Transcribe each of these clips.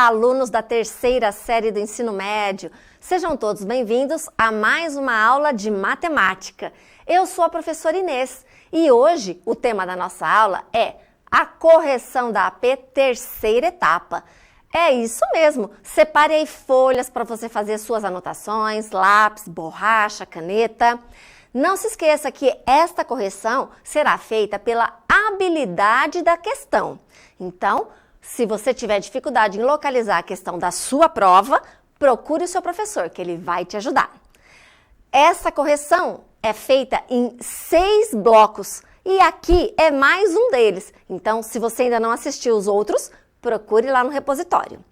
alunos da terceira série do ensino médio. Sejam todos bem-vindos a mais uma aula de matemática. Eu sou a professora Inês e hoje o tema da nossa aula é a correção da AP terceira etapa. É isso mesmo, separei folhas para você fazer suas anotações, lápis, borracha, caneta. Não se esqueça que esta correção será feita pela habilidade da questão. Então, se você tiver dificuldade em localizar a questão da sua prova, procure o seu professor, que ele vai te ajudar. Essa correção é feita em 6 blocos e aqui é mais um deles. Então, se você ainda não assistiu os outros, procure lá no repositório.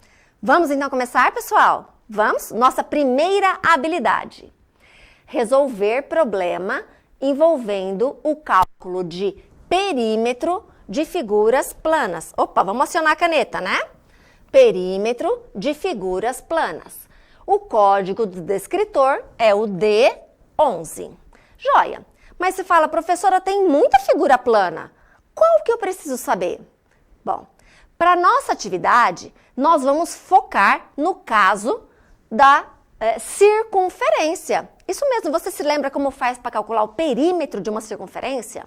Vamos então começar, pessoal? Vamos? Nossa primeira habilidade. Resolver problema envolvendo o cálculo de perímetro de figuras planas. Opa, vamos acionar a caneta, né? Perímetro de figuras planas. O código do descritor é o D11. Joia! Mas se fala, professora, tem muita figura plana. Qual que eu preciso saber? Bom, para nossa atividade, nós vamos focar no caso da circunferência. Isso mesmo, você se lembra como faz para calcular o perímetro de uma circunferência?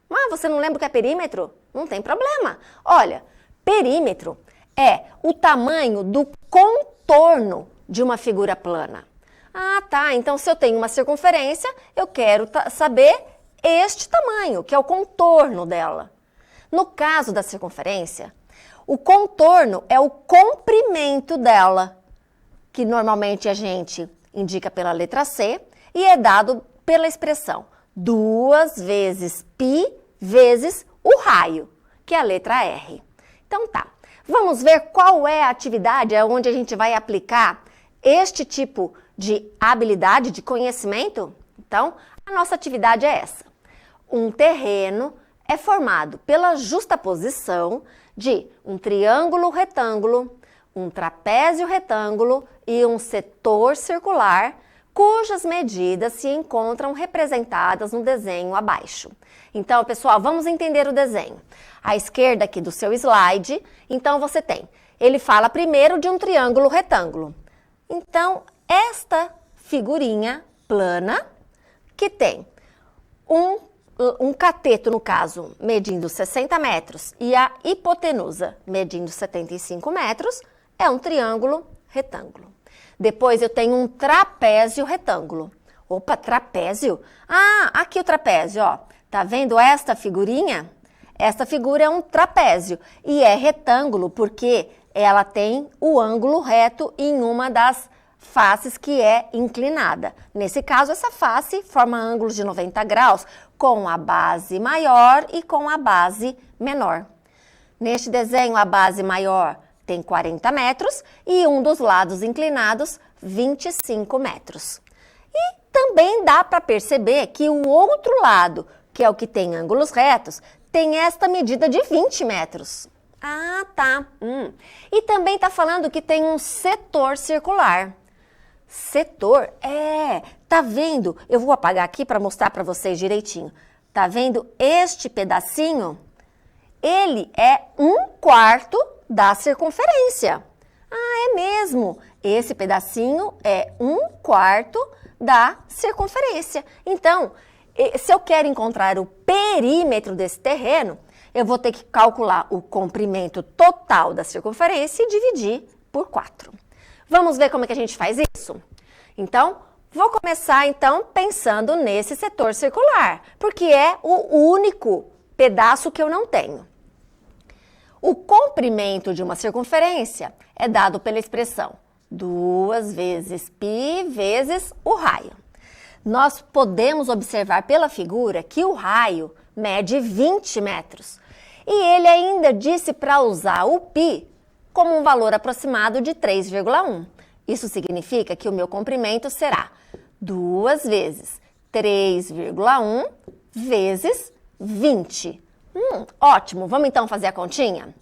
Ah, você não lembra o que é perímetro? Não tem problema. Olha, perímetro é o tamanho do contorno de uma figura plana. Ah, tá. Então, se eu tenho uma circunferência, eu quero saber este tamanho, que é o contorno dela. No caso da circunferência, o contorno é o comprimento dela, que normalmente a gente indica pela letra C e é dado pela expressão 2 vezes π vezes o raio, que é a letra R. Então tá, vamos ver qual é a atividade onde a gente vai aplicar este tipo de habilidade, de conhecimento? Então, a nossa atividade é essa. Um terreno é formado pela justaposição de um triângulo retângulo, um trapézio retângulo e um setor circular, cujas medidas se encontram representadas no desenho abaixo. Então, pessoal, vamos entender o desenho. À esquerda aqui do seu slide, então você tem, ele fala primeiro de um triângulo retângulo. Então, esta figurinha plana, que tem um cateto, no caso, medindo 60 metros e a hipotenusa medindo 75 metros, é um triângulo retângulo. Depois eu tenho um trapézio retângulo. Opa, trapézio? Ah, aqui o trapézio, ó. Tá vendo esta figurinha? Esta figura é um trapézio e é retângulo porque ela tem o ângulo reto em uma das faces que é inclinada. Nesse caso, essa face forma ângulos de 90 graus com a base maior e com a base menor. Neste desenho, a base maior tem 40 metros e um dos lados inclinados 25 metros. E também dá para perceber que o outro lado, que é o que tem ângulos retos, tem esta medida de 20 metros. Ah, tá. E também está falando que tem um setor circular. Setor? Tá vendo? Eu vou apagar aqui para mostrar para vocês direitinho. Tá vendo este pedacinho? Ele é 1/4 da circunferência. Ah, é mesmo. Esse pedacinho é 1/4 da circunferência. Então, se eu quero encontrar o perímetro desse terreno, eu vou ter que calcular o comprimento total da circunferência e dividir por 4. Vamos ver como é que a gente faz isso? Então, vou começar então pensando nesse setor circular, porque é o único pedaço que eu não tenho. O comprimento de uma circunferência é dado pela expressão 2 vezes π vezes o raio. Nós podemos observar pela figura que o raio mede 20 metros. E ele ainda disse para usar o π como um valor aproximado de 3,1. Isso significa que o meu comprimento será 2 vezes 3,1 vezes 20. Ótimo, vamos então fazer a continha?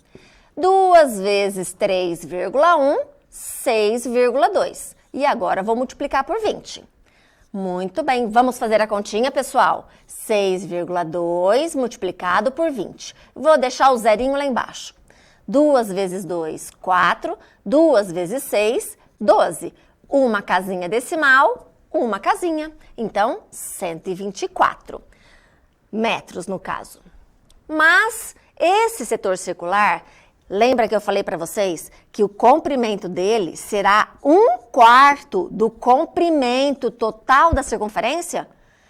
2 vezes 3,1, 6,2. E agora vou multiplicar por 20. Muito bem, vamos fazer a continha, pessoal? 6,2 multiplicado por 20. Vou deixar o zerinho lá embaixo. 2 vezes 2, 4. 2 vezes 6, 12. Uma casinha decimal, uma casinha. Então, 124 metros no caso. Mas esse setor circular, lembra que eu falei para vocês que o comprimento dele será 1/4 do comprimento total da circunferência?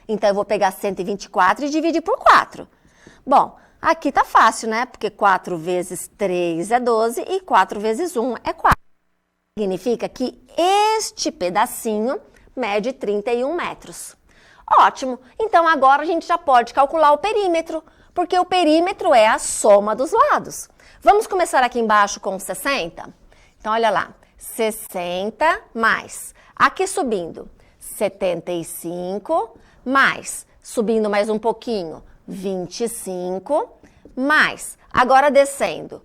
Então, eu vou pegar 124 e dividir por 4. Bom, aqui tá fácil, né? Porque 4 vezes 3 é 12 e 4 vezes 1 é 4. Significa que este pedacinho mede 31 metros. Ótimo! Então, agora a gente já pode calcular o perímetro, porque o perímetro é a soma dos lados. Vamos começar aqui embaixo com 60? Então, olha lá. 60 mais, aqui subindo, 75 mais, subindo mais um pouquinho, 25 mais, agora descendo,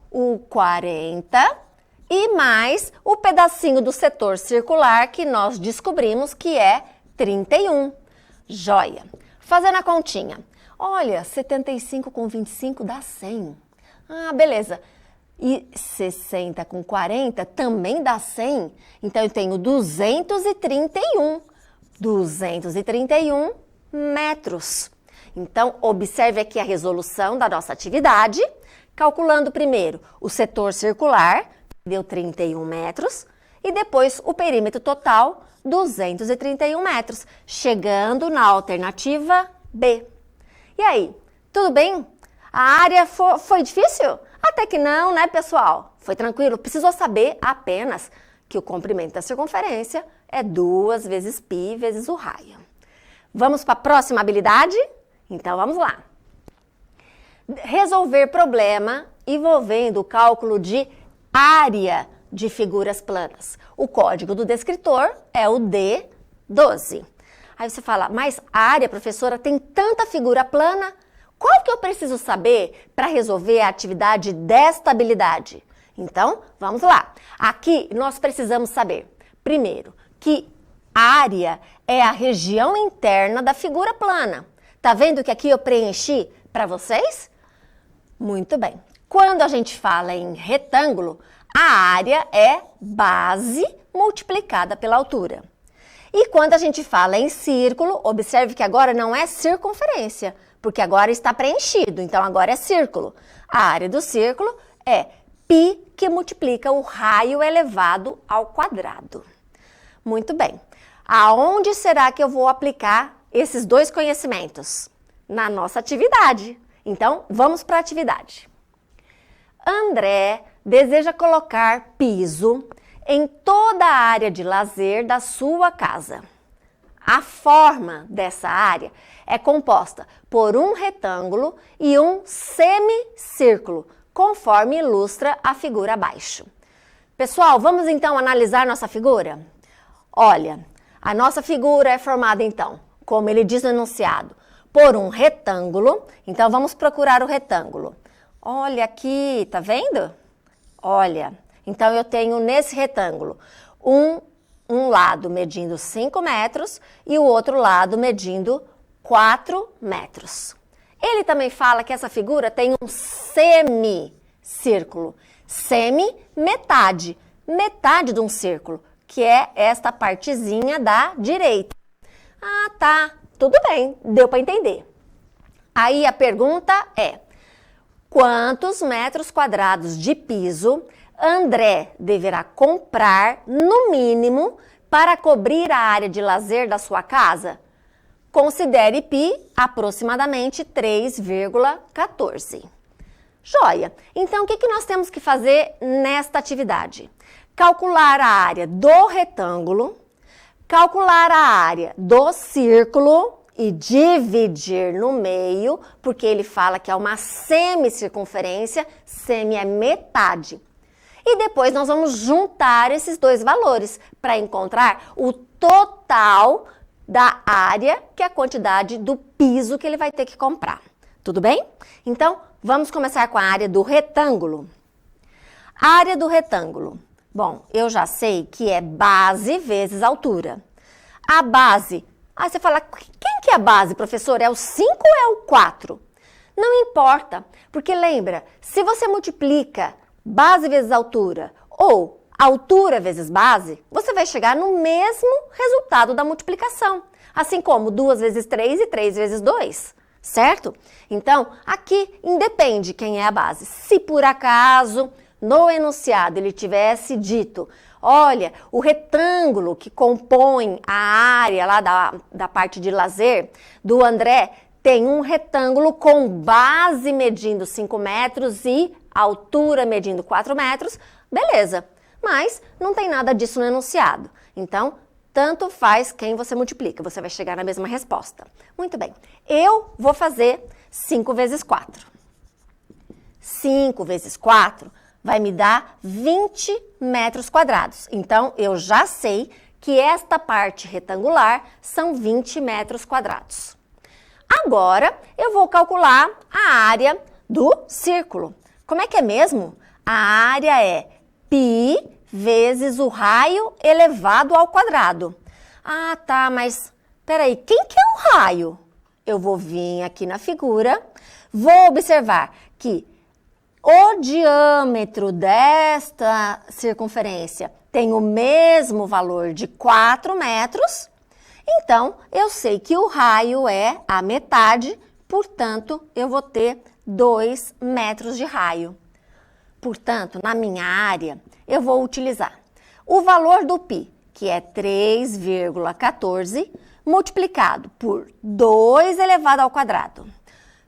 o 40 e mais o pedacinho do setor circular que nós descobrimos que é 31. Joia! Fazendo a continha. Olha, 75 com 25 dá 100. Ah, beleza. E 60 com 40 também dá 100. Então, eu tenho 231. 231 metros. Então, observe aqui a resolução da nossa atividade. Calculando primeiro o setor circular, deu 31 metros. E depois o perímetro total, 231 metros. Chegando na alternativa B. E aí, tudo bem? A área foi difícil? Até que não, né, pessoal? Foi tranquilo? Precisou saber apenas que o comprimento da circunferência é 2 vezes π vezes o raio. Vamos para a próxima habilidade? Então, vamos lá. Resolver problema envolvendo o cálculo de área de figuras planas. O código do descritor é o D12. Aí você fala, mas área, professora, tem tanta figura plana? Qual que eu preciso saber para resolver a atividade desta habilidade? Então, vamos lá. Aqui nós precisamos saber, primeiro, que área é a região interna da figura plana. Tá vendo que aqui eu preenchi para vocês? Muito bem. Quando a gente fala em retângulo, a área é base multiplicada pela altura. E quando a gente fala em círculo, observe que agora não é circunferência, porque agora está preenchido, então agora é círculo. A área do círculo é π, que multiplica o raio elevado ao quadrado. Muito bem. Aonde será que eu vou aplicar esses dois conhecimentos? Na nossa atividade. Então, vamos para a atividade. André deseja colocar piso em toda a área de lazer da sua casa. A forma dessa área é composta por um retângulo e um semicírculo, conforme ilustra a figura abaixo. Pessoal, vamos então analisar nossa figura? Olha, a nossa figura é formada então, como ele diz no enunciado, por um retângulo. Então, vamos procurar o retângulo. Olha aqui, tá vendo? Olha, então eu tenho nesse retângulo um lado medindo 5 metros e o outro lado medindo 4 metros. Ele também fala que essa figura tem um semicírculo. Semi, metade. Metade de um círculo, que é esta partezinha da direita. Ah, tá. Tudo bem, deu para entender. Aí a pergunta é: quantos metros quadrados de piso André deverá comprar, no mínimo, para cobrir a área de lazer da sua casa? Considere π aproximadamente 3,14. Joia! Então, o que nós temos que fazer nesta atividade? Calcular a área do retângulo, calcular a área do círculo e dividir no meio, porque ele fala que é uma semicircunferência, semi é metade. E depois nós vamos juntar esses dois valores para encontrar o total da área, que é a quantidade do piso que ele vai ter que comprar. Tudo bem? Então, vamos começar com a área do retângulo. A área do retângulo. Bom, eu já sei que é base vezes altura. A base, aí você fala, quem que é a base, professor? É o 5 ou é o 4? Não importa, porque lembra, se você multiplica base vezes altura, ou altura vezes base, você vai chegar no mesmo resultado da multiplicação. Assim como 2 vezes 3 e 3 vezes 2, certo? Então, aqui independe quem é a base. Se por acaso, no enunciado, ele tivesse dito, olha, o retângulo que compõe a área lá da parte de lazer do André tem um retângulo com base medindo 5 metros e altura medindo 4 metros, beleza. Mas não tem nada disso no enunciado. Então, tanto faz quem você multiplica, você vai chegar na mesma resposta. Muito bem, eu vou fazer 5 vezes 4. 5 vezes 4 vai me dar 20 metros quadrados. Então, eu já sei que esta parte retangular são 20 metros quadrados. Agora, eu vou calcular a área do círculo. Como é que é mesmo? A área é π vezes o raio elevado ao quadrado. Ah, tá, mas peraí, quem que é o raio? Eu vou vir aqui na figura, vou observar que o diâmetro desta circunferência tem o mesmo valor de 4 metros, então eu sei que o raio é a metade, portanto, eu vou ter 2 metros de raio. Portanto, na minha área, eu vou utilizar o valor do π, que é 3,14, multiplicado por 2 elevado ao quadrado.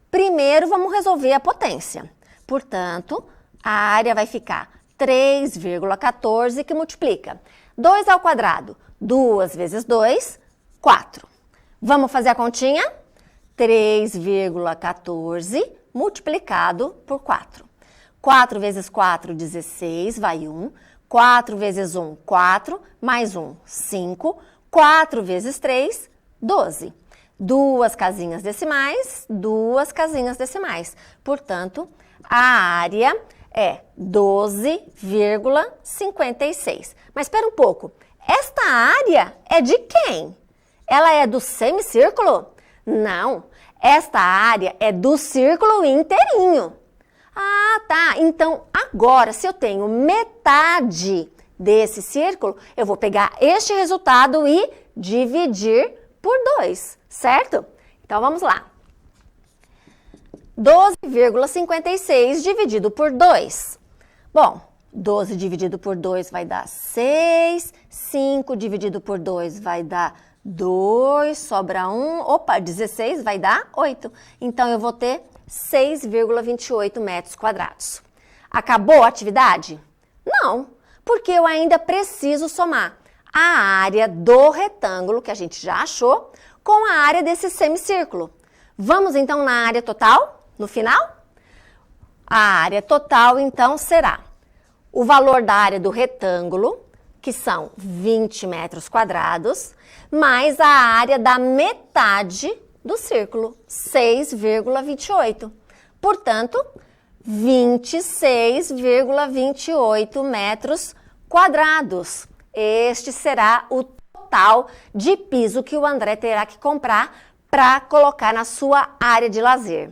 Primeiro, vamos resolver a potência. Portanto, a área vai ficar 3,14, que multiplica 2 ao quadrado, 2 vezes 2, 4. Vamos fazer a continha? 3,14 multiplicado por 4. 4 vezes 4, 16, vai 1. 4 vezes 1, 4, mais 1, 5. 4 vezes 3, 12. 2 casinhas decimais, 2 casinhas decimais. Portanto, a área é 12,56. Mas espera um pouco, esta área é de quem? Ela é do semicírculo? Não, esta área é do círculo inteirinho. Ah, tá. Então, agora, se eu tenho metade desse círculo, eu vou pegar este resultado e dividir por 2, certo? Então, vamos lá. 12,56 dividido por 2. Bom, 12 dividido por 2 vai dar 6. 5 dividido por 2 vai dar 2. Sobra 1. Opa, 16 vai dar 8. Então, eu vou ter 6,28 metros quadrados. Acabou a atividade? Não, porque eu ainda preciso somar a área do retângulo, que a gente já achou, com a área desse semicírculo. Vamos então na área total, no final? A área total, então, será o valor da área do retângulo, que são 20 metros quadrados, mais a área da metade do círculo, 6,28. Portanto, 26,28 metros quadrados. Este será o total de piso que o André terá que comprar para colocar na sua área de lazer.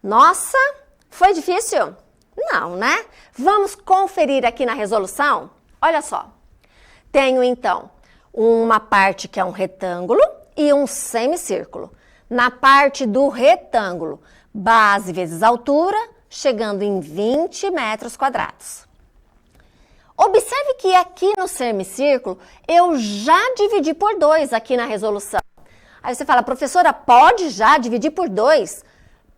Nossa, foi difícil? Não, né? Vamos conferir aqui na resolução? Olha só. Tenho, então, uma parte que é um retângulo e um semicírculo. Na parte do retângulo, base vezes altura, chegando em 20 metros quadrados. Observe que aqui no semicírculo, eu já dividi por 2 aqui na resolução. Aí você fala, professora, pode já dividir por 2?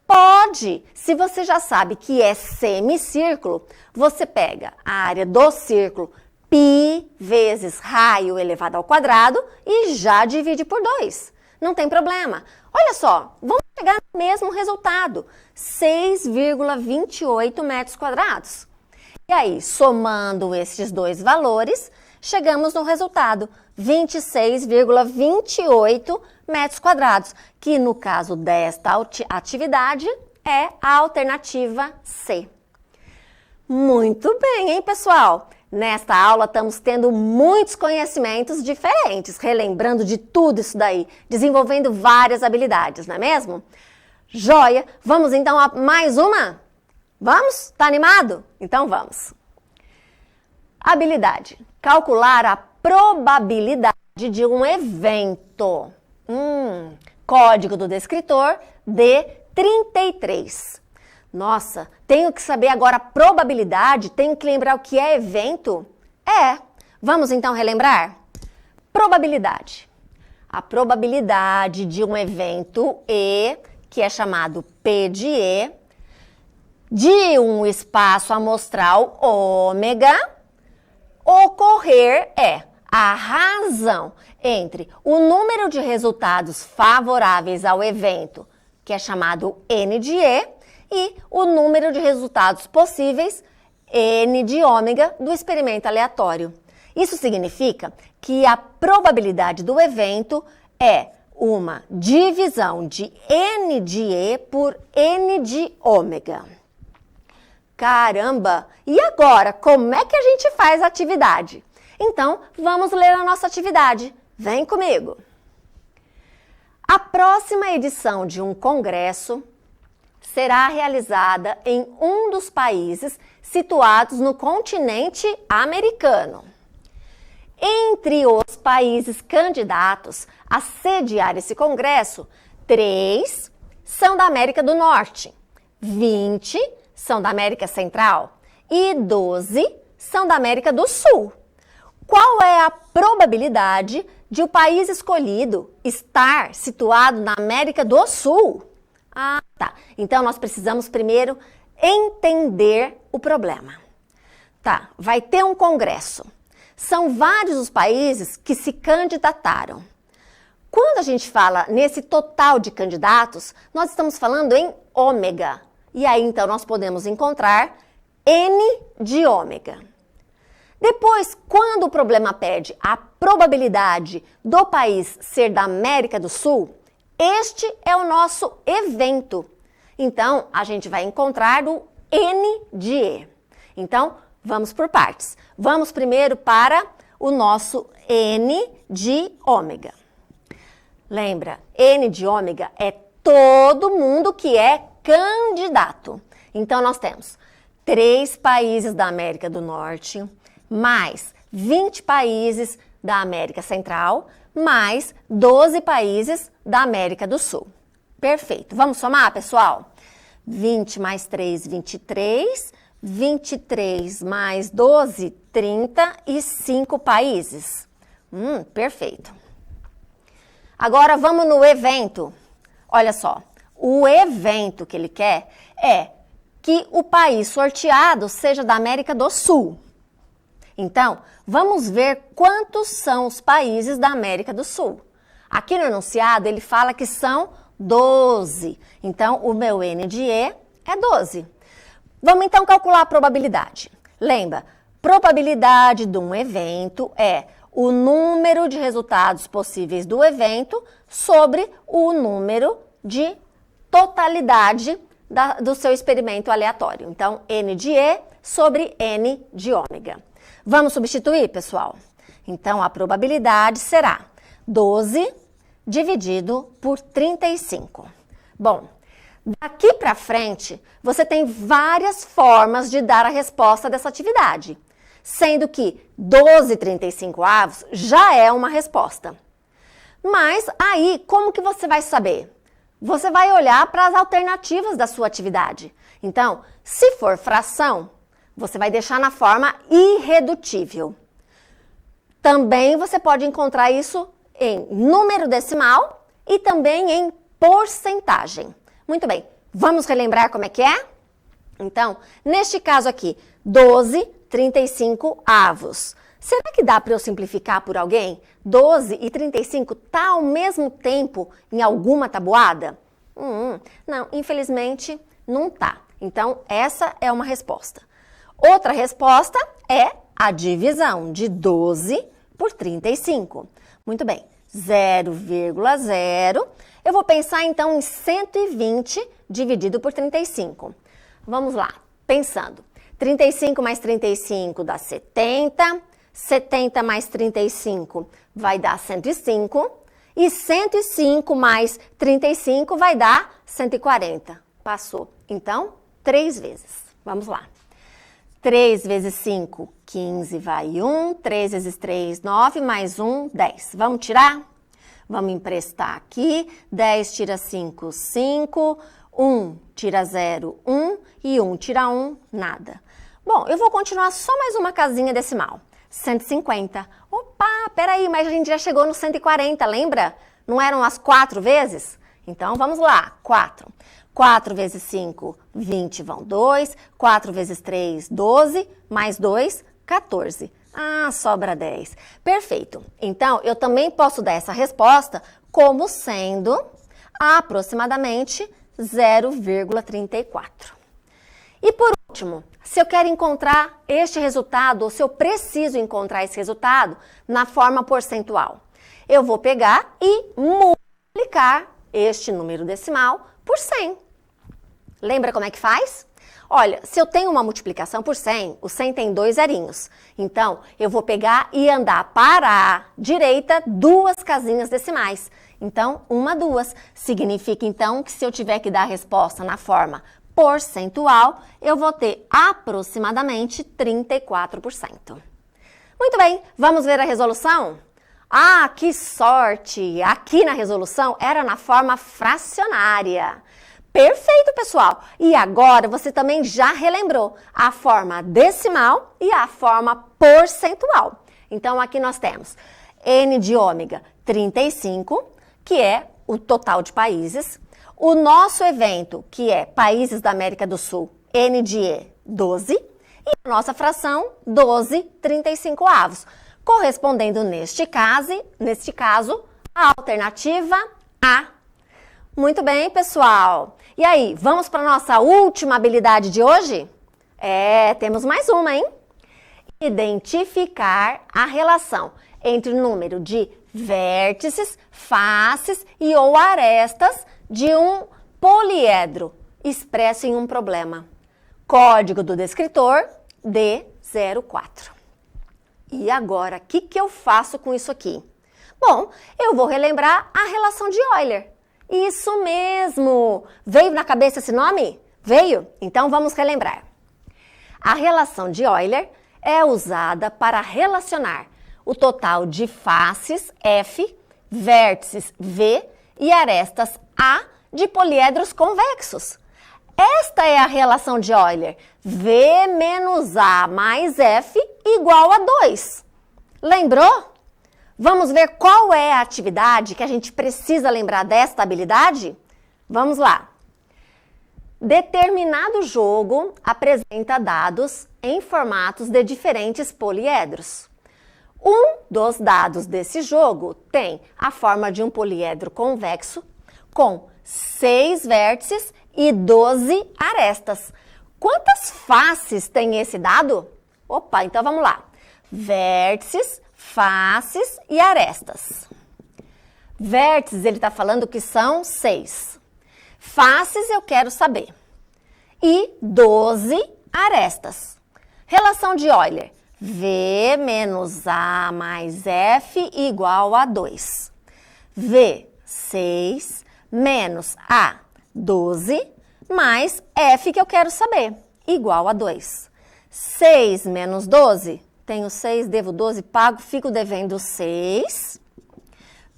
Pode! Se você já sabe que é semicírculo, você pega a área do círculo, π vezes raio elevado ao quadrado, e já divide por 2. Não tem problema. Olha só, vamos chegar no mesmo resultado, 6,28 metros quadrados. E aí, somando esses dois valores, chegamos no resultado, 26,28 metros quadrados, que no caso desta atividade é a alternativa C. Muito bem, hein, pessoal? Nesta aula estamos tendo muitos conhecimentos diferentes, relembrando de tudo isso daí, desenvolvendo várias habilidades, não é mesmo? Joia! Vamos então a mais uma? Vamos? Tá animado? Então vamos. Habilidade. Calcular a probabilidade de um evento. Código do descritor D33. Nossa, tenho que saber agora a probabilidade, tenho que lembrar o que é evento? Vamos então relembrar? Probabilidade. A probabilidade de um evento E, que é chamado P de um espaço amostral ômega, ocorrer é a razão entre o número de resultados favoráveis ao evento, que é chamado N de E, e o número de resultados possíveis, N de ômega, do experimento aleatório. Isso significa que a probabilidade do evento é uma divisão de N de E por N de ômega. Caramba! E agora, como é que a gente faz a atividade? Então, vamos ler a nossa atividade. Vem comigo! A próxima edição de um congresso será realizada em um dos países situados no continente americano. Entre os países candidatos a sediar esse congresso, 3 são da América do Norte, 20 são da América Central e 12 são da América do Sul. Qual é a probabilidade de o país escolhido estar situado na América do Sul? Tá. Então, nós precisamos primeiro entender o problema. Tá, vai ter um congresso. São vários os países que se candidataram. Quando a gente fala nesse total de candidatos, nós estamos falando em ômega. E aí, então, nós podemos encontrar N de ômega. Depois, quando o problema pede a probabilidade do país ser da América do Sul, este é o nosso evento. Então, a gente vai encontrar o N de E. Então, vamos por partes. Vamos primeiro para o nosso N de ômega. Lembra, N de ômega é todo mundo que é candidato. Então, nós temos 3 países da América do Norte, mais 20 países da América Central, mais 12 países da América do Sul. Perfeito. Vamos somar, pessoal? 20 mais 3, 23. 23 mais 12, 35 países. Perfeito. Agora vamos no evento. Olha só, o evento que ele quer é que o país sorteado seja da América do Sul. Então, vamos ver quantos são os países da América do Sul. Aqui no enunciado ele fala que são 12. Então, o meu N de E é 12. Vamos então calcular a probabilidade. Lembra, probabilidade de um evento é o número de resultados possíveis do evento sobre o número de totalidade do seu experimento aleatório. Então, N de E sobre N de ômega. Vamos substituir, pessoal? Então, a probabilidade será 12 dividido por 35. Bom, daqui para frente, você tem várias formas de dar a resposta dessa atividade, sendo que 12,35 já é uma resposta. Mas aí, como que você vai saber? Você vai olhar para as alternativas da sua atividade. Então, se for fração, você vai deixar na forma irredutível. Também você pode encontrar isso em número decimal e também em porcentagem. Muito bem, vamos relembrar como é que é? Então, neste caso aqui, 12,35. Será que dá para eu simplificar por alguém? 12 e 35 tá ao mesmo tempo em alguma tabuada? Não, infelizmente não tá. Então, essa é uma resposta. Outra resposta é a divisão de 12 por 35. Muito bem, 0,0. Eu vou pensar então em 120 dividido por 35. Vamos lá, pensando. 35 mais 35 dá 70. 70 mais 35 vai dar 105. E 105 mais 35 vai dar 140. Passou. Então, 3 vezes. Vamos lá. 3 vezes 5, 15, vai 1. 3 vezes 3, 9, mais 1, 10. Vamos tirar? Vamos emprestar aqui. 10 tira 5, 5. 1 tira 0, 1. E 1 tira 1, nada. Bom, eu vou continuar só mais uma casinha decimal. 150. Opa, peraí, mas a gente já chegou no 140, lembra? Não eram as 4 vezes? Então, vamos lá. 4. 4 vezes 5, 20 vão 2. 4 vezes 3, 12. Mais 2, 14. Ah, sobra 10. Perfeito. Então, eu também posso dar essa resposta como sendo aproximadamente 0,34. E por último, se eu quero encontrar este resultado, ou se eu preciso encontrar esse resultado na forma percentual, eu vou pegar e multiplicar este número decimal por 100. Lembra como é que faz? Olha, se eu tenho uma multiplicação por 100, o 100 tem 2 zerinhos. Então, eu vou pegar e andar para a direita 2 casinhas decimais. Então, 1, 2. Significa, então, que se eu tiver que dar a resposta na forma percentual, eu vou ter aproximadamente 34%. Muito bem, vamos ver a resolução? Ah, que sorte! Aqui na resolução era na forma fracionária. Perfeito, pessoal! E agora você também já relembrou a forma decimal e a forma percentual. Então, aqui nós temos N de ômega 35, que é o total de países. O nosso evento, que é Países da América do Sul, N de E, 12. E a nossa fração, 12/35, correspondendo neste caso, a alternativa A. Muito bem, pessoal. E aí, vamos para a nossa última habilidade de hoje? Temos mais uma, hein? Identificar a relação entre o número de vértices, faces e ou arestas de um poliedro expresso em um problema. Código do descritor D04. E agora, o que eu faço com isso aqui? Bom, eu vou relembrar a relação de Euler. Isso mesmo! Veio na cabeça esse nome? Veio? Então vamos relembrar. A relação de Euler é usada para relacionar o total de faces F, vértices V e arestas A de poliedros convexos. Esta é a relação de Euler. V menos A mais F igual a 2. Lembrou? Vamos ver qual é a atividade que a gente precisa lembrar desta habilidade? Vamos lá. Determinado jogo apresenta dados em formatos de diferentes poliedros. Um dos dados desse jogo tem a forma de um poliedro convexo com 6 vértices e 12 arestas. Quantas faces tem esse dado? Opa, então vamos lá. Vértices, faces e arestas. Vértices, ele está falando que são 6. Faces eu quero saber. E 12 arestas. Relação de Euler. V menos A mais F igual a 2. V, 6, menos A, 12, mais F que eu quero saber, igual a 2. 6 menos 12, tenho 6, devo 12, pago, fico devendo 6.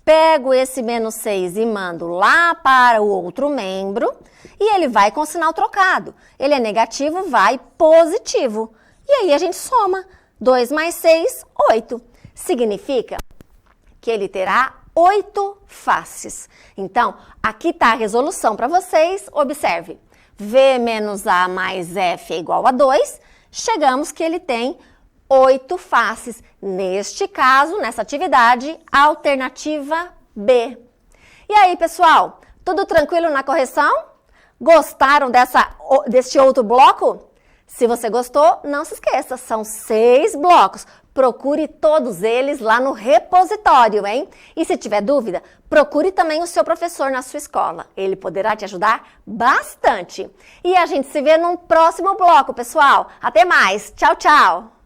Pego esse menos 6 e mando lá para o outro membro e ele vai com sinal trocado. Ele é negativo, vai positivo. E aí a gente soma. 2 mais 6, 8. Significa que ele terá 8 faces. Então, aqui está a resolução para vocês. Observe. V menos A mais F é igual a 2. Chegamos que ele tem 8 faces. Neste caso, nessa atividade, alternativa B. E aí, pessoal? Tudo tranquilo na correção? Gostaram deste outro bloco? Se você gostou, não se esqueça, são 6 blocos. Procure todos eles lá no repositório, hein? E se tiver dúvida, procure também o seu professor na sua escola. Ele poderá te ajudar bastante. E a gente se vê num próximo bloco, pessoal. Até mais. Tchau, tchau.